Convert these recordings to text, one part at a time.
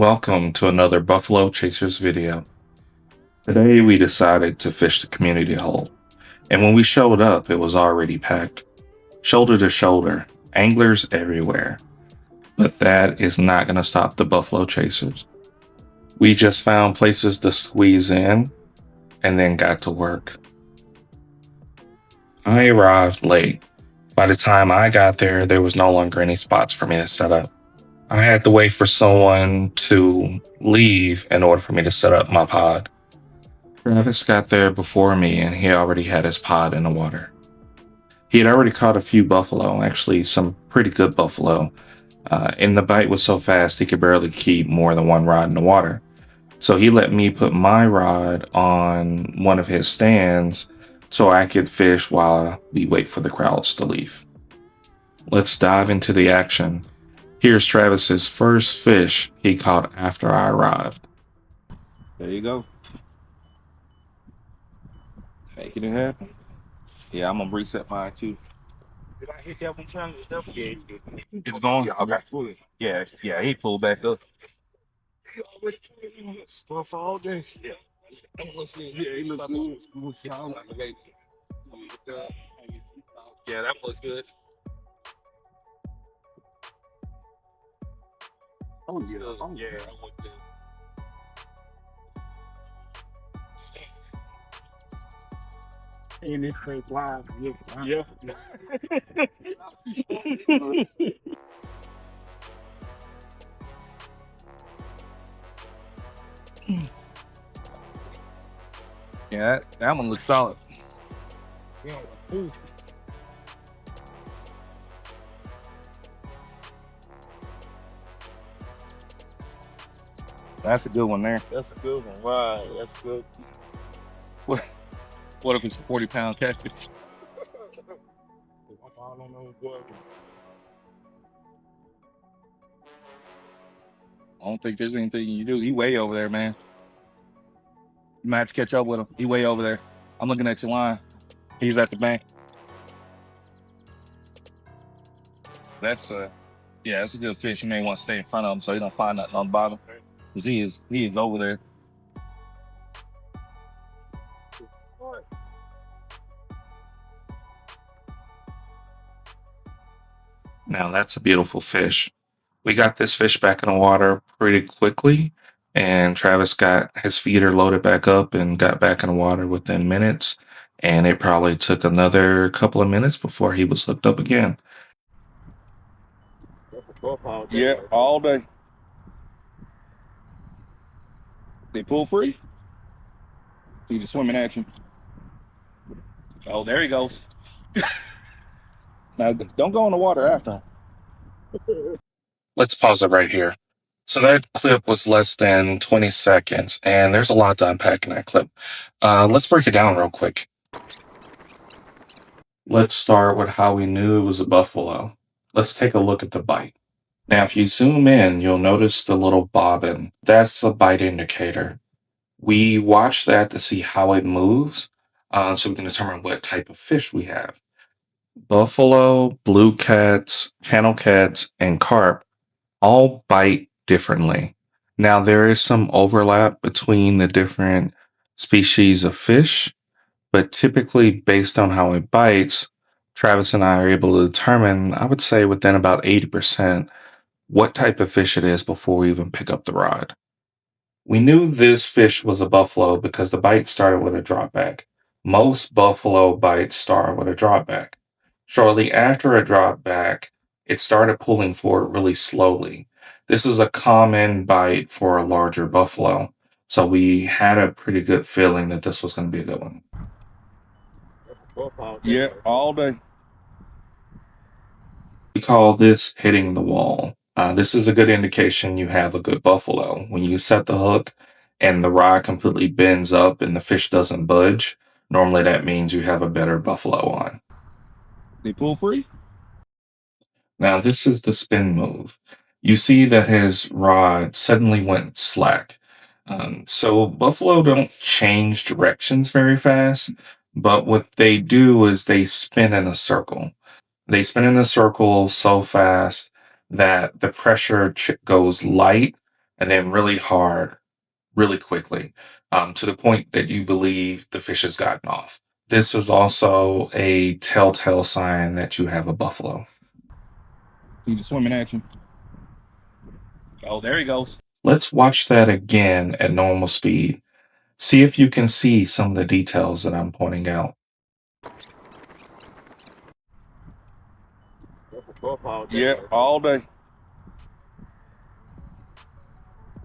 Welcome to another Buffalo Chasers video. Today we decided to fish the community hole, and when we showed up it was already packed, shoulder to shoulder, anglers everywhere. But that is not going to stop the Buffalo Chasers. We just found places to squeeze in and then got to work. I arrived late. By the time I got there, there was no longer any spots for me to set up. I had to wait for someone to leave in order for me to set up my pod. Travis got there before me and he already had his pod in the water. He had already caught a few buffalo, actually some pretty good buffalo, and the bite was so fast he could barely keep more than one rod in the water. So he let me put my rod on one of his stands so I could fish while we wait for the crowds to leave. Let's dive into the action. Here's Travis's first fish he caught after I arrived. There you go. Making it happen. Yeah, I'm gonna reset mine too. Did I hit that one time? Yeah, it's going. Okay. Yeah, he pulled back up. Stuff all day. Yeah. He looks good. Yeah, that was good. Oh yeah, I went there. And it's straight live. Yeah. Yeah, that one looks solid. Yeah. That's a good one there. That's a good one. Right. That's good. What if it's a 40-pound catfish? I don't know what. I don't think there's anything you can do. He way over there, man. You might have to catch up with him. He way over there. I'm looking at your line. He's at the bank. That's that's a good fish. You may want to stay in front of him so you don't find nothing on the bottom. Because he is over there. Now that's a beautiful fish. We got this fish back in the water pretty quickly, and Travis got his feeder loaded back up and got back in the water within minutes. And it probably took another couple of minutes before he was hooked up again. Yeah, all day. They pull free. He's just swimming at you. Oh, there he goes. Now, don't go in the water after him. Let's pause it right here. So that clip was less than 20 seconds, and there's a lot to unpack in that clip. Let's break it down real quick. Let's start with how we knew it was a buffalo. Let's take a look at the bite. Now, if you zoom in, you'll notice the little bobbin. That's a bite indicator. We watch that to see how it moves, so we can determine what type of fish we have. Buffalo, blue cats, channel cats, and carp all bite differently. Now, there is some overlap between the different species of fish, but typically based on how it bites, Travis and I are able to determine, I would say within about 80%, what type of fish it is before we even pick up the rod. We knew this fish was a buffalo because the bite started with a drop back. Most buffalo bites start with a drop back. Shortly after a drop back, it started pulling forward really slowly. This is a common bite for a larger buffalo, so we had a pretty good feeling that this was going to be a good one. Yeah, all day. We call this hitting the wall. This is a good indication you have a good buffalo. When you set the hook and the rod completely bends up and the fish doesn't budge, normally that means you have a better buffalo on. They pull free? Now this is the spin move. You see that his rod suddenly went slack. So buffalo don't change directions very fast, but what they do is they spin in a circle. They spin in a circle so fast that the pressure goes light and then really hard, really quickly, to the point that you believe the fish has gotten off. This is also a telltale sign that you have a buffalo. He's just swimming at you. Oh, there he goes. Let's watch that again at normal speed. See if you can see some of the details that I'm pointing out. Yeah, all day.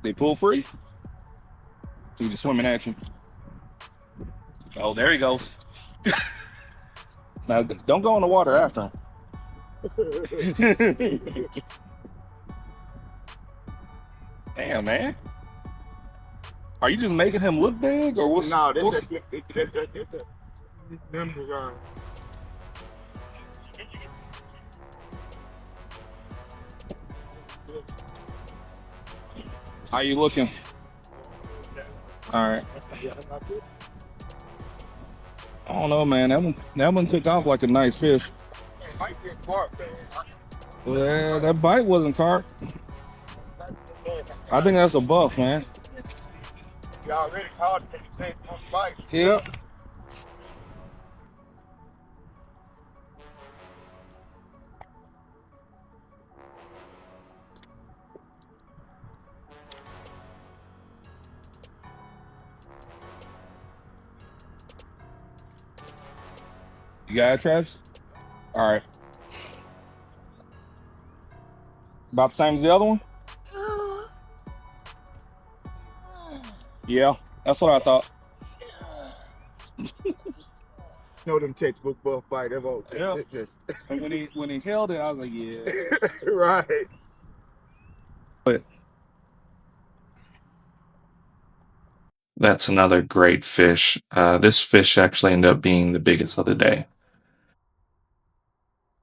They pull free. He's just swimming at you. Oh, there he goes. Now, don't go in the water after him. Damn, man. Are you just making him look big, or what's? No, what's... How you looking? All right. I don't know, man. That one took off like a nice fish. Yeah, that bite wasn't carp. I think that's a buff, man. You already caught it. Take one bite. Yep. You got it, Travis? All right. About the same as the other one? Yeah, that's what I thought. Know them textbook buff bite. Yeah. And when he held it, I was like, yeah. Right. But That's another great fish. This fish actually ended up being the biggest of the day.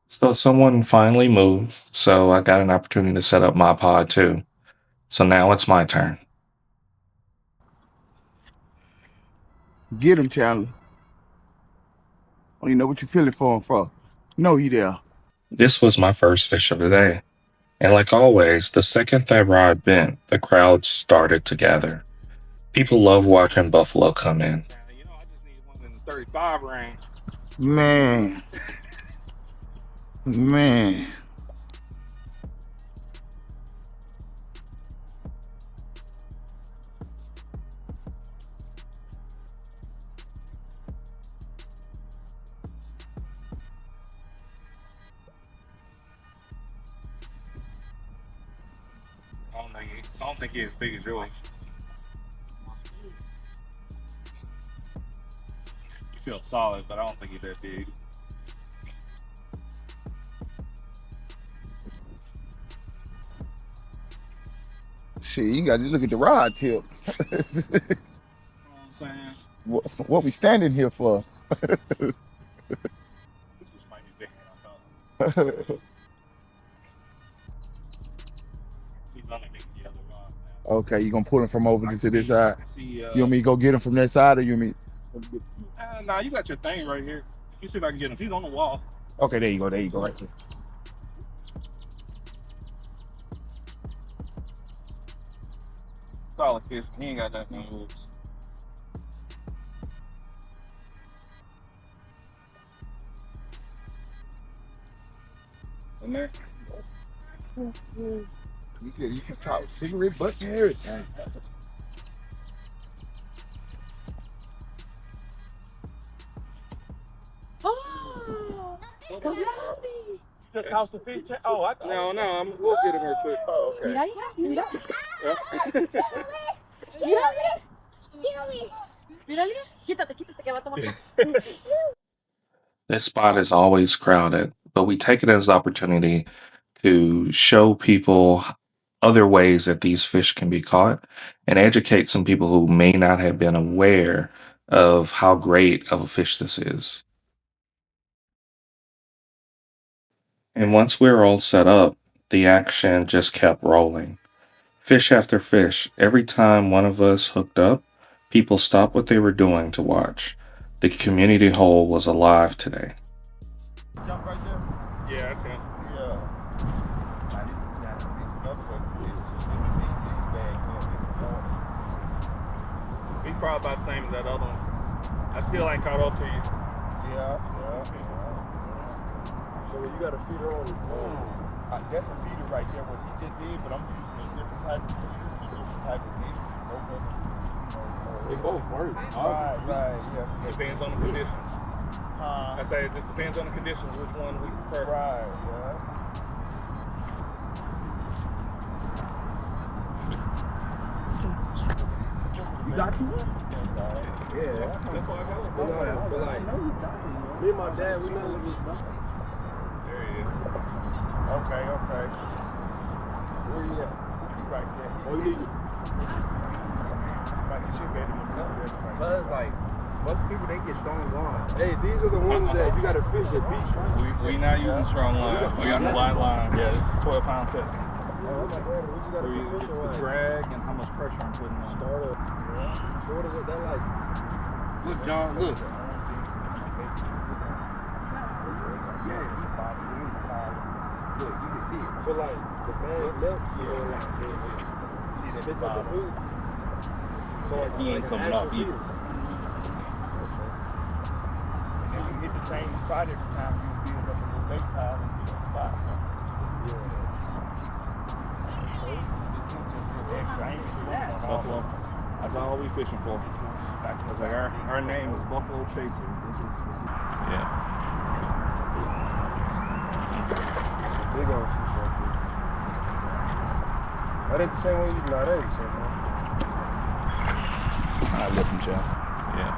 So someone finally moved, so I got an opportunity to set up my pod too. So now it's my turn. Get him, Chandler. Oh, you know what you're feeling for him for. No, he there. This was my first fish of the day. And like always, the second that rod bent, the crowd started to gather. People love watching buffalo come in. you know, I just need one in the 35 range. Man. Man. I don't think he's as big as yours. You feel solid, but I don't think he's that big. Shit, you got to look at the rod tip. You know what I'm saying? What we standing here for? This just might be bigger than I thought. He's underneath the other rod now. Okay, you gonna pull him from over to this side? See, You want me to go get him from that side, or you want me? nah, you got your thing right here. You see if I can get him. He's on the wall. Okay, there you go. There you go, right there. Solid fish. He ain't got nothing to lose. In there? You can try cigarette butt and everything. Oh, so happy. Just caught the fish. Oh, I thought. No, we'll get him real quick. Oh, okay. Mira, mírale. Quítate, que va a tomar. This spot is always crowded, but we take it as an opportunity to show people other ways that these fish can be caught and educate some people who may not have been aware of how great of a fish this is. And once we were all set up, the action just kept rolling. Fish after fish, every time one of us hooked up, people stopped what they were doing to watch. The community hole was alive today. Jump right there. Yeah, that's him. Yeah. that other one. I still ain't caught up to you. Yeah. So when you got a feeder on it, That's a feeder right there, what he just did, but I'm using a different type of feeder. Both of them. they both work. Right, yeah. Depends on the conditions. Huh? I say it just depends on the conditions which one we prefer. Right, yeah. You got two? Yeah. That's why I got it. But like, me and my dad, we never just. There he is. Okay. Where you at? He right there. Oh, you need. He should be able to look there. Cause like most people they get strong line. Hey, these are the ones that you gotta fish at beach, right? We not using strong line. We got the light line. Yeah, this is 12-pound test. Oh my God, we just gotta It's fish the drag and how much pressure I'm putting on. Start up. So what is it that like? Look, John, look. Look, you can see it. So like the bag melts, like the fish up the food. So like, He ain't coming up either. And you hit the same spot every time you build up a little lake pile and get a spot. Buffalo. That's all we fishing for. That's like our name is Buffalo Chasers. Yeah. big old fish right there. That ain't the same one you do. No, that ain't the same one. I lift him, Chad. Yeah.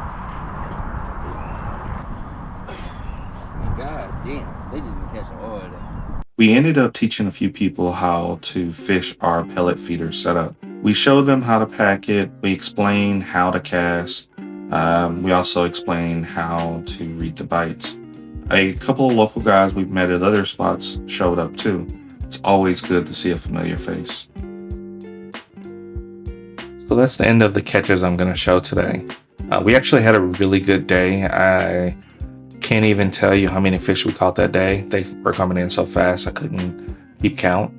God damn, they just been catching oil there. We ended up teaching a few people how to fish our pellet feeder setup. We showed them how to pack it. We explained how to cast. We also explained how to read the bites. A couple of local guys we've met at other spots showed up too. It's always good to see a familiar face. So that's the end of the catches I'm going to show today. We actually had a really good day. I can't even tell you how many fish we caught that day. They were coming in so fast I couldn't keep count.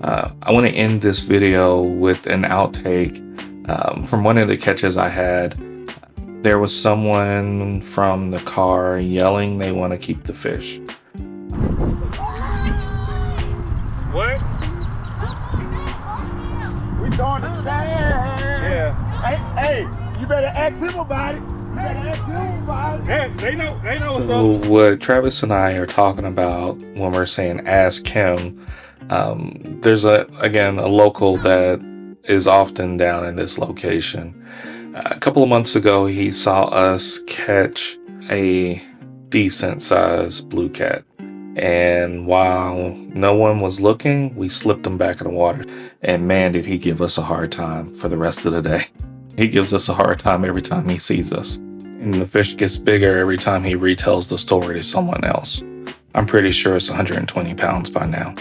I want to end this video with an outtake from one of the catches I had. There was someone from the car yelling they want to keep the fish. What? We throwing it down. Yeah. Hey, you better ask him about it. They know what's So up. what Travis and I are talking about when we're saying ask him, there's a local that is often down in this location. A couple of months ago, he saw us catch a decent sized blue cat. And while no one was looking, we slipped him back in the water. And man, did he give us a hard time for the rest of the day. He gives us a hard time every time he sees us. And the fish gets bigger every time he retells the story to someone else. I'm pretty sure it's 120 pounds by now.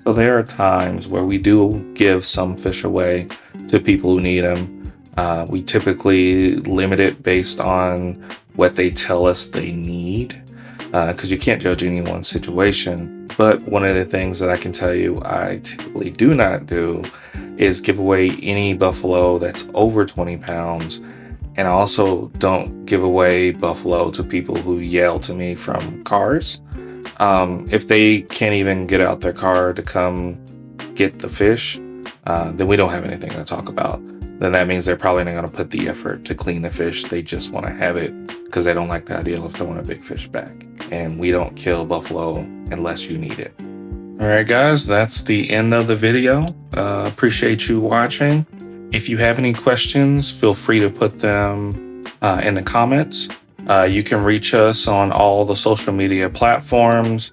So there are times where we do give some fish away to people who need them. We typically limit it based on what they tell us they need, because you can't judge anyone's situation. But one of the things that I can tell you I typically do not do is give away any buffalo that's over 20 pounds. And I also don't give away buffalo to people who yell to me from cars. If they can't even get out their car to come get the fish, then we don't have anything to talk about. Then that means they're probably not going to put the effort to clean the fish. They just want to have it because they don't like the idea of throwing a big fish back. And we don't kill buffalo unless you need it. All right, guys, that's the end of the video. Appreciate you watching. If you have any questions, feel free to put them in the comments. You can reach us on all the social media platforms.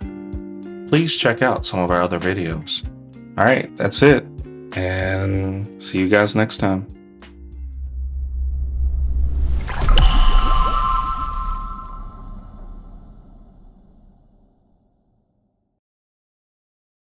Please check out some of our other videos. All right, that's it. And see you guys next time.